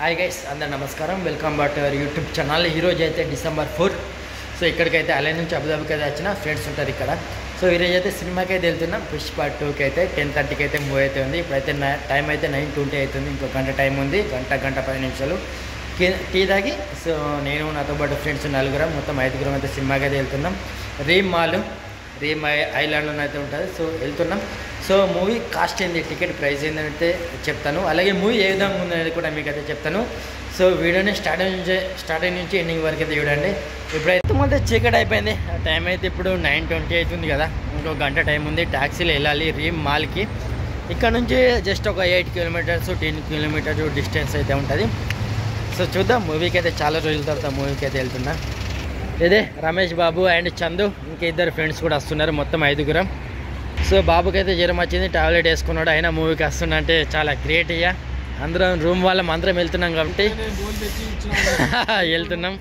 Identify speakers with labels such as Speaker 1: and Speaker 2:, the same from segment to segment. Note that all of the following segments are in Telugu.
Speaker 1: హాయ్ గైస్, అందరు నమస్కారం. Welcome back to our YouTube channel. ఈరోజు అయితే December 4. సో ఇక్కడికైతే అలై నుంచి అబుదాబికి అయితే వచ్చిన ఫ్రెండ్స్ ఉంటారు ఇక్కడ. సో ఈరోజు అయితే సినిమాకి అయితే వెళ్తున్నాం. పుష్ప 2కి అయితే 10:30కి అయితే మూవ్ అయితే ఉంది. ఇప్పుడైతే టైం అయితే 9:20 అవుతుంది. ఇంకో గంట టైం ఉంది. గంట 10 నిమిషాలు టీ తాగి సో నేను నాతో పాటు ఫ్రెండ్స్ నలుగురం మొత్తం 5గురం అయితే సినిమాకి అయితే వెళ్తున్నాం. రీమ్ ఐలాండ్లో అయితే ఉంటుంది. సో వెళ్తున్నాం. సో మూవీ కాస్ట్ ఏంది, టికెట్ ప్రైస్ ఏంటంటే చెప్తాను. అలాగే మూవీ ఏ విధంగా ఉందనేది కూడా మీకు అయితే చెప్తాను. సో వీడియోని స్టార్టింగ్ నుంచి ఎండింగ్ వరకు అయితే చూడండి. ఇప్పుడైతే మొత్తం చీకటి అయిపోయింది. టైం అయితే ఇప్పుడు 9:20 అవుతుంది కదా. ఇంకో గంట టైం ఉంది. ట్యాక్సీలో వెళ్ళాలి రీమ్ మాల్కి. ఇక్కడ నుంచి జస్ట్ ఒక 8 కిలోమీటర్స్ 10 కిలోమీటర్స్ డిస్టెన్స్ అయితే ఉంటుంది. సో చూద్దాం. మూవీకి అయితే చాలా రోజుల తర్వాత మూవీకి అయితే వెళ్తున్నా. ఇదే రమేష్ బాబు అండ్ చందు, ఇంకా ఇద్దరు ఫ్రెండ్స్ కూడా వస్తున్నారు. మొత్తం 5గురం. సో బాబుకి అయితే జ్వరం వచ్చింది, టాబ్లెట్ వేసుకున్నాడు. అయినా మూవీకి వస్తున్నా అంటే చాలా గ్రేట్. ఇయ్యా అందరం రూమ్ వాళ్ళం అందరం వెళ్తున్నాం కాబట్టి వెళ్తున్నాం.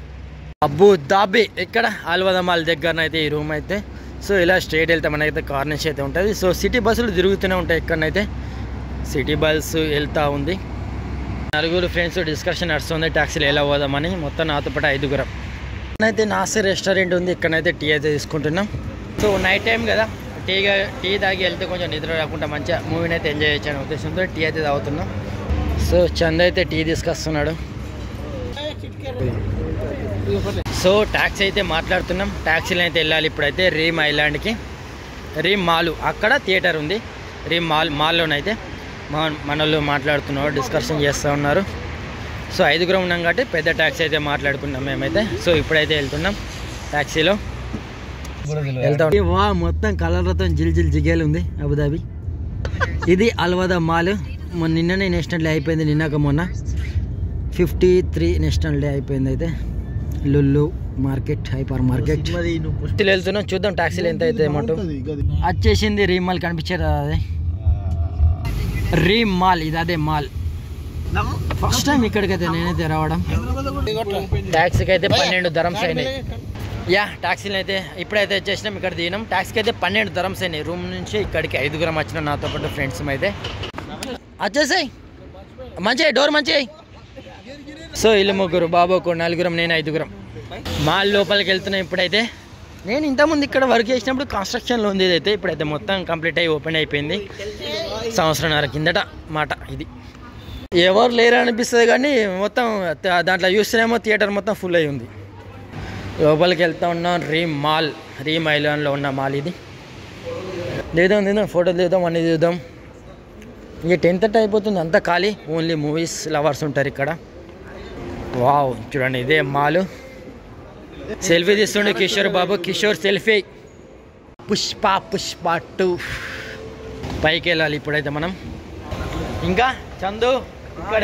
Speaker 1: అబుదాబి ఇక్కడ అల్వద మాల్ దగ్గరనైతే ఈ రూమ్ అయితే. సో ఇలా స్ట్రైట్ వెళ్తే మనకైతే కార్ నుంచి అయితే ఉంటుంది. సో సిటీ బస్సులు తిరుగుతూనే ఉంటాయి. ఇక్కడనైతే సిటీ బస్సు వెళ్తూ ఉంది. 4 ఫ్రెండ్స్ డిస్కషన్ నడుస్తుంది ట్యాక్సీలో ఎలా పోదామని. మొత్తం నాతో పాటు 5గురం. అయితే నాసర్ రెస్టారెంట్ ఉంది. ఇక్కడనైతే టీ అయితే తీసుకుంటున్నాం. సో నైట్ టైం కదా, టీ తాగి వెళ్తే కొంచెం నిద్ర రాకుండా మంచిగా మూవీని అయితే ఎంజాయ్ చేయొచ్చు అనే ఉద్దేశంతో టీ అయితే తాగుతున్నాం. సో చంద్ అయితే టీ తీసుకొస్తున్నాడు. సో ట్యాక్సీ అయితే మాట్లాడుతున్నాం. ట్యాక్సీలో అయితే వెళ్ళాలి ఇప్పుడైతే రీమ్ ఐలాండ్కి. రీమ్ మాల్ అక్కడ థియేటర్ ఉంది. రీమ్ మాల్లోనైతే మనోళ్ళు మాట్లాడుతున్నారు, డిస్కషన్ చేస్తూ ఉన్నారు. సో 5గురం ఉన్నాం కాబట్టి పెద్ద ట్యాక్సీ అయితే మాట్లాడుకున్నాం మేమైతే. సో ఇప్పుడైతే వెళ్తున్నాం ట్యాక్సీలో వెళ్తాం. వా మొత్తం కలర్లతో జిగేలు ఉంది అబుదాబి. ఇది అల్వదా మాల్. నిన్ననే నేషనల్ డే అయిపోయింది. నిన్నక మొన్న 53 నేషనల్ డే అయిపోయింది. అయితే లుల్లు మార్కెట్, హైపర్ మార్కెట్ వెళ్తున్నాం. చూద్దాం ట్యాక్సీలు ఎంత అయితే అమౌంట్. వచ్చేసింది రీమ్ మాల్. కనిపించారు అదే రీమ్ మాల్. ఇది అదే మాల్. ఫస్ట్ టైం ఇక్కడికైతే నేనైతే రావడం. ట్యాక్సీకి అయితే 12 dirhams అయినాయి. యా ట్యాక్సీలు అయితే ఇప్పుడైతే వచ్చేసినాం. ఇక్కడ దిగినాం. ట్యాక్సీకి అయితే 12 dirhams అయినాయి. రూమ్ నుంచి ఇక్కడికి 5గురం వచ్చినాం నాతో పాటు ఫ్రెండ్స్ అయితే. వచ్చేసాయి మంచిగా డోర్ మంచిగా. సో వీళ్ళు 3, బాబు 4గురం, నేను 5గురం. మాల్ లోపలికి వెళ్తున్నాం ఇప్పుడైతే. నేను ఇంతకుముందు ఇక్కడ వర్క్ చేసినప్పుడు కన్స్ట్రక్షన్లో ఉంది. ఇదైతే ఇప్పుడైతే మొత్తం కంప్లీట్ అయ్యి ఓపెన్ అయిపోయింది. సంవత్సరంన్నర కిందట మాట ఇది. ఎవరు లేరు అనిపిస్తుంది కానీ మొత్తం దాంట్లో చూస్తేనేమో థియేటర్ మొత్తం ఫుల్ అయి ఉంది. లోపలికి వెళ్తా ఉన్నాం. రీమ్ ఐలాండ్లో ఉన్న మాల్ ఇది. లేదాం ఫోటోలు దిగుదాం, అన్నీ చూద్దాం. ఇక 10:30 అయిపోతుంది. అంతా ఖాళీ. ఓన్లీ మూవీస్ లవర్స్ ఉంటారు ఇక్కడ. వావ్ చూడండి ఇదే mall. Selfie తీస్తుండే Kishore Babu. Kishore selfie. Pushpa 2 పైకి వెళ్ళాలి ఇప్పుడైతే మనం. ఇంకా చందు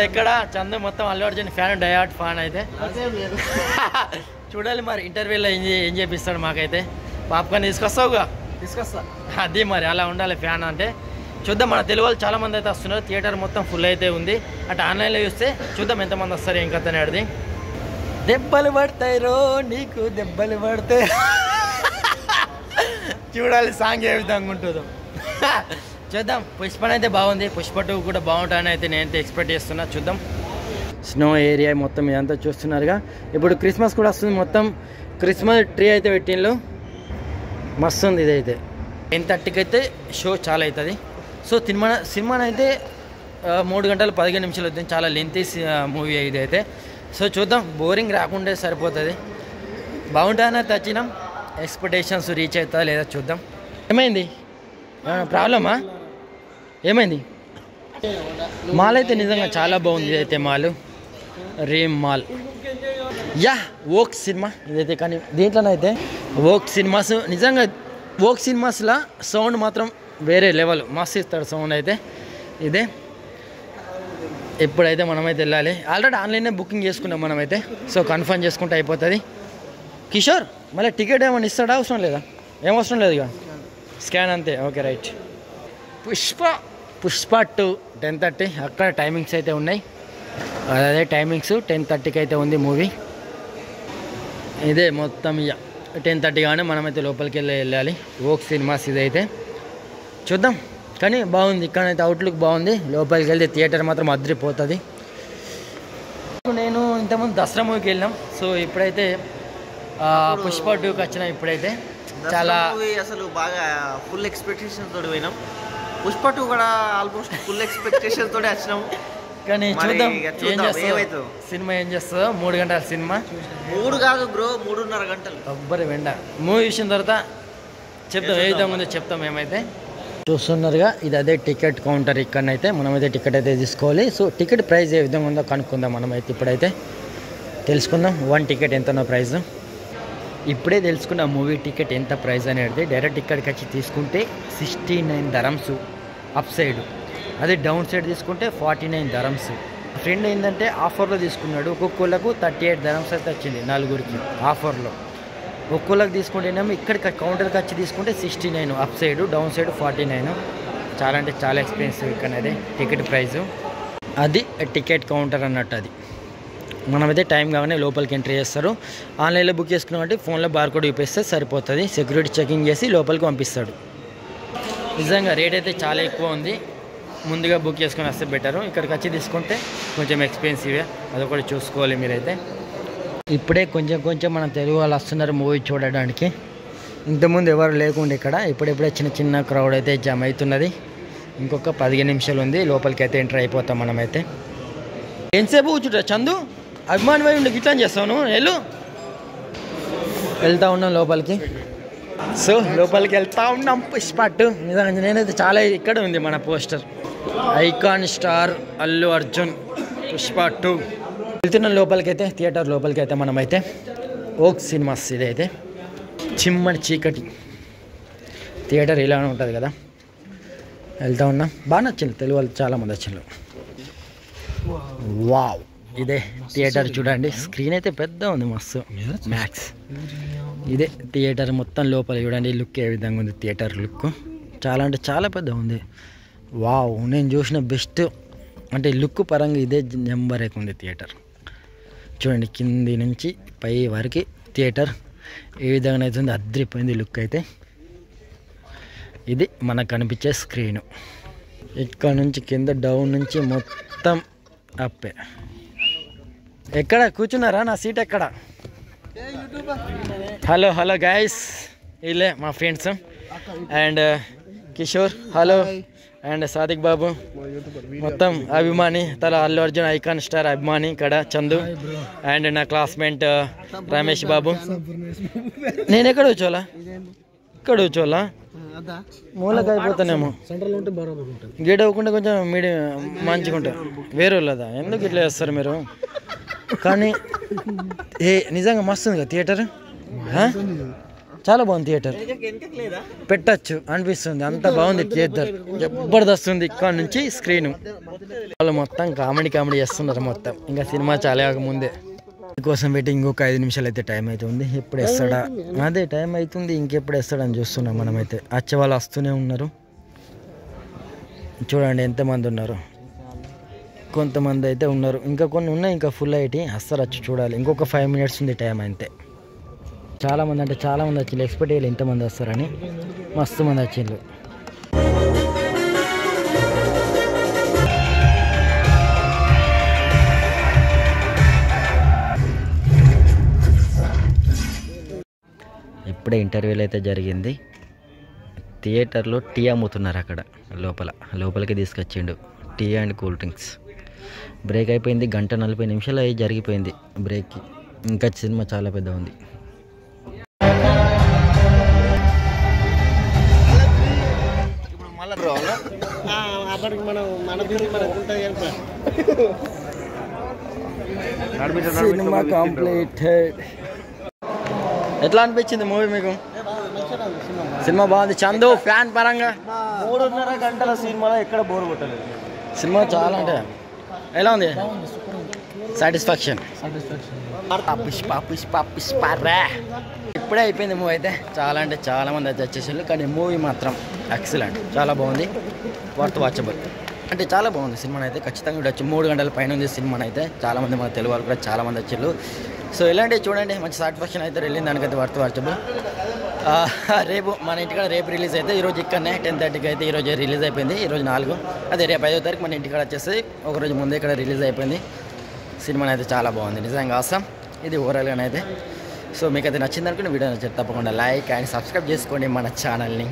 Speaker 1: ఎక్కడ చందు మొత్తం అల్లు అర్జున్ ఫ్యాన్, డయాట్ ఫ్యాన్ అయితే. చూడాలి మరి ఇంటర్వ్యూలో ఏం చేపిస్తాడు మాకైతే. పాప్కార్న్ తీసుకొస్తావుగా? తీసుకొస్తా. అది మరి అలా ఉండాలి ఫ్యాన్ అంటే. చూద్దాం. మన తెలుగు వాళ్ళు చాలామంది అయితే వస్తున్నారు. థియేటర్ మొత్తం ఫుల్ అయితే ఉంది. అంటే ఆన్లైన్లో చూస్తే చూద్దాం ఎంతమంది వస్తారు ఏం కథ అనేది. దెబ్బలు పడతాయి రో నీకు, దెబ్బలు పడతాయి. చూడాలి సాంగ్ ఏ విధంగా ఉంటుందో. చూద్దాం. పుష్ప అయితే బాగుంది. పుష్ప 2 కూడా బాగుంటుందని అయితే నేనైతే ఎక్స్పెక్ట్ చేస్తున్నా. చూద్దాం. స్నో ఏరియా మొత్తం ఇదంతా చూస్తున్నారుగా. ఇప్పుడు క్రిస్మస్ కూడా వస్తుంది. మొత్తం క్రిస్మస్ ట్రీ అయితే పెట్టిండ్రు. మస్తు ఉంది. ఇదైతే 10:30కి అయితే షో చాలా అవుతుంది. సో సినిమా అయితే 3 గంటలు 15 నిమిషాలు అవుతుంది. చాలా లెంతీ మూవీ ఇది అయితే. సో చూద్దాం. బోరింగ్ రాకుండా సరిపోతుంది. బాగుంటుందని అయితే వచ్చినాం. ఎక్స్పెక్టేషన్స్ రీచ్ అవుతుందా లేదా చూద్దాం. ఏమైంది? ప్రాబ్లమా? ఏమైంది? మాల్ అయితే నిజంగా చాలా బాగుంది. ఇదైతే mall Reem mall. Yeah Vox cinema ఇదైతే. కానీ దీంట్లోనైతే వోక్ సినిమాస్ నిజంగా వోక్ సినిమాస్లో సౌండ్ మాత్రం వేరే లెవెల్. మస్తు ఇస్తాడు సౌండ్ అయితే. ఇదే ఇప్పుడైతే మనమైతే వెళ్ళాలి. ఆల్రెడీ ఆన్లైన్లో బుకింగ్ చేసుకున్నాం మనమైతే. సో కన్ఫర్మ్ చేసుకుంటే అయిపోతుంది. కిషోర్ మళ్ళీ టికెట్ ఏమైనా ఇస్తాడా? అవసరం లేదా? ఏమవసరం లేదు ఇక, స్కాన్ అంతే. Okay right. పుష్ప 2 10:30 అక్కడ టైమింగ్స్ అయితే ఉన్నాయి. అదే టైమింగ్స్ 10:30కి అయితే ఉంది మూవీ. ఇదే మొత్తం ఇక 10:30 కానీ మనమైతే లోపలికి వెళ్ళాలి. వోక్ సినిమాస్ ఇదైతే. చూద్దాం. కానీ బాగుంది. ఇక్కడైతే అవుట్లుక్ బాగుంది. లోపలికి వెళ్తే థియేటర్ మాత్రం అదిరిపోతుంది. నేను ఇంతకుముందు దసరా మూవీకి వెళ్ళినాం. సో ఇప్పుడైతే పుష్ప 2కి వచ్చినాం. ఇప్పుడైతే చాలా
Speaker 2: అసలు బాగా ఫుల్ ఎక్స్పెక్టేషన్ తోటి పోయినాం. పుష్ప 2 కూడా ఆల్మోస్ట్ ఫుల్ ఎక్స్పెక్టేషన్ తోటి వచ్చినాం.
Speaker 1: కానీ చూద్దాం ఏం చేస్తుందో సినిమా, ఏం చేస్తుందో. 3 గంటల సినిమా.
Speaker 2: 3 కాదు బ్రో, 3.5 గంటలు.
Speaker 1: కొబ్బరి వెండ మూవీ చూసిన తర్వాత చెప్తాం, ఏ విధంగా ఉందో చెప్తాం. ఏమైతే చూస్తున్నారుగా, ఇది అదే టికెట్ కౌంటర్. ఇక్కడనైతే మనమైతే టికెట్ అయితే తీసుకోవాలి. సో టికెట్ ప్రైస్ ఏ విధంగా ఉందో కనుక్కుందాం. మనమైతే ఇప్పుడైతే తెలుసుకుందాం 1 టికెట్ ఎంతనో ప్రైస్. ఇప్పుడే తెలుసుకున్న మూవీ టికెట్ ఎంత ప్రైస్ అనేది. డైరెక్ట్ ఇక్కడికి వచ్చి తీసుకుంటే 69 dirhams అప్ సైడ్, అదే డౌన్ సైడ్ తీసుకుంటే 49 dirhams. ఫ్రెండ్ ఏంటంటే ఆఫర్లో తీసుకున్నాడు. ఒక్కొక్కళ్ళకు 38 dirhams అయితే వచ్చింది, 4గురికి ఆఫర్లో. ఒక్కొక్కళ్ళకి తీసుకుంటేనేమో ఇక్కడికి కౌంటర్కి వచ్చి తీసుకుంటే 69 అప్ సైడ్, డౌన్ సైడ్ 49. చాలా అంటే చాలా ఎక్స్పెన్సివ్ ఇక్కడ అది టికెట్ ప్రైజు. అది టికెట్ కౌంటర్ అన్నట్టు. అది మనమైతే టైం కాగానే లోపలికి ఎంట్రీ చేస్తారు. ఆన్లైన్లో బుక్ చేసుకున్నాం అంటే ఫోన్లో బార్కోడ్ చూపిస్తే సరిపోతుంది. సెక్యూరిటీ చెకింగ్ చేసి లోపలికి పంపిస్తాడు. నిజంగా రేట్ అయితే చాలా ఎక్కువ ఉంది. ముందుగా బుక్ చేసుకుని వస్తే బెటరు. ఇక్కడికి వచ్చి తీసుకుంటే కొంచెం ఎక్స్పెన్సివే, అదొకటి చూసుకోవాలి మీరైతే. ఇప్పుడే కొంచెం మన తెలుగు వాళ్ళు వస్తున్నారు మూవీ చూడడానికి. ఇంతకుముందు ఎవరు లేకుండా ఇక్కడ ఇప్పుడెప్పుడే చిన్న క్రౌడ్ అయితే జామ్ అవుతున్నది. ఇంకొక 15 నిమిషాలు ఉంది, లోపలికి అయితే ఎంటర్ అయిపోతాం మనమైతే. ఎంతసేపు కూర్చుంటా చందు? అభిమాని పోయి ఉండి ఇట్లా చేస్తాను. వెళ్తా ఉన్నాం లోపలికి. సో లోపలికి వెళ్తా ఉన్నాం. పుష్ప 2 నిజంగా నేనైతే చాలా ఇక్కడ ఉంది మన poster, icon star Allu Arjun Pushpa 2. వెళ్తున్నాం లోపలికి అయితే, థియేటర్ లోపలికి అయితే. మనమైతే ఓక్ సినిమాస్ ఇదైతే చిమ్మడి చీకటి థియేటర్ ఇలానే ఉంటుంది కదా. వెళ్తా ఉన్నాం. బాగా నచ్చింది, తెలుగు వాళ్ళు చాలామంది వచ్చిండ్రు. వావ్, ఇదే థియేటర్ చూడండి. స్క్రీన్ అయితే పెద్ద ఉంది, మస్తు మ్యాక్స్. ఇదే థియేటర్ మొత్తం లోపల చూడండి. లుక్ ఏ విధంగా ఉంది, థియేటర్ లుక్ చాలా అంటే చాలా పెద్ద ఉంది. వావ్, నేను చూసిన బెస్ట్ అంటే లుక్ పరంగా ఇదే నెంబర్ ఉంది థియేటర్. చూడండి కింది నుంచి పై వరకు థియేటర్ ఏ విధంగా అవుతుంది, అద్రిపోయింది లుక్ అయితే. ఇది మనకు కనిపించే స్క్రీను. ఇక్కడ నుంచి కింద, డౌన్ నుంచి మొత్తం అప్పే. ఎక్కడ కూర్చున్నారా? నా సీట్ ఎక్కడ? హలో గైస్, వీళ్ళే మా friends. And Kishore hello, and Sadiq Babu మొత్తం అభిమాని, తల అల్లు అర్జున్ ఐకాన్ స్టార్ అభిమాని ఇక్కడ చందు. అండ్ నా క్లాస్మేట్ రమేష్ బాబు. నేను ఎక్కడ కూర్చోవాలా? ఇక్కడ కూర్చోవాలా? మూలకి అయిపోతానేమో. గేట్ అవ్వకుండా కొంచెం మీడియం మంచిగా ఉంటుంది. వేరే వాళ్ళదా? ఎందుకు ఇట్లా చేస్తారు మీరు? కానీ నిజంగా మస్తు ఉంది కదా థియేటర్. చాలా బాగుంది థియేటర్, పెట్టచ్చు అనిపిస్తుంది. అంత బాగుంది థియేటర్, జబర్దస్త్ ఉంది. ఇక్కడ నుంచి స్క్రీను వాళ్ళు మొత్తం కామెడీ చేస్తున్నారు మొత్తం. ఇంకా సినిమా చాలా ముందే కోసం వెయిటింగ్. ఇంకొక 5 నిమిషాలు అయితే టైం అవుతుంది. ఎప్పుడు వేస్తాడా? అదే టైం అవుతుంది, ఇంకెప్పుడు వేస్తాడని చూస్తున్నాం మనమైతే. వచ్చే వాళ్ళు వస్తూనే ఉన్నారు. చూడండి ఎంతమంది ఉన్నారు. కొంతమంది అయితే ఉన్నారు, ఇంకా కొన్ని ఉన్నాయి, ఇంకా ఫుల్ అయితే వస్తారు. వచ్చి చూడాలి. ఇంకొక 5 minutes ఉంది టైం అంతే. చాలామంది అంటే చాలామంది వచ్చిండ్రు. ఎక్స్పెక్ట్ చేయాలి ఎంతమంది వస్తారని. మస్తు మంది వచ్చిండ్రు. ఇప్పుడే ఇంటర్వ్యూలు అయితే జరిగింది. థియేటర్లో టీ అమ్ముతున్నారు అక్కడ లోపలికి తీసుకొచ్చిండు. Tea and cool drinks. Break అయిపోయింది, 1:40 నిమిషాలు అయి జరిగిపోయింది బ్రేక్కి. ఇంకా సినిమా చాలా పెద్ద ఉంది. Cinema completed. ఎట్లా అనిపించింది మూవీ మీకు? సినిమా బాగుంది. చందు ఫ్యాన్ పరంగా
Speaker 2: 3.5 గంటల సినిమాలో ఎక్కడ బోర్ కొట్టలేదు.
Speaker 1: సినిమా చాలా అంటే ఎలా ఉంది? సాటిస్ఫాక్షన్. ఇప్పుడే అయిపోయింది మూవీ అయితే. చాలా అంటే చాలా మంది అయితే వచ్చేసారు. కానీ మూవీ మాత్రం ఎక్సలెంట్, చాలా బాగుంది. వర్త్ వాచబుల్ అంటే చాలా బాగుంది సినిమా అయితే. ఖచ్చితంగా చూడొచ్చు. 3 గంటల పైన ఉంది సినిమా అయితే. చాలామంది మన తెలుగు వాళ్ళు కూడా చాలామంది వచ్చారు. సో ఇలాంటివి చూడండి, మంచి సాటిస్ఫాక్షన్ అయితే వెళ్ళింది దానికైతే. Worth watchable. రేపు మన ఇంటికాడ రేపు రిలీజ్ అయితే. ఈరోజు ఇక్కడనే 10:30కి అయితే ఈరోజు రిలీజ్ అయిపోయింది. ఈరోజు 4, అదే రేపు 5వ తారీఖు మన ఇంటికాడ వచ్చేసి ఒకరోజు ముందే ఇక్కడ రిలీజ్ అయిపోయింది. సినిమా అయితే చాలా బాగుంది నిజంగా అవసరం. ఇది ఓవరాల్గానైతే. సో మీకు అయితే నచ్చింది అనుకుని వీడియో నచ్చితే తప్పకుండా లైక్ అండ్ సబ్స్క్రైబ్ చేసుకోండి మన ఛానల్ని.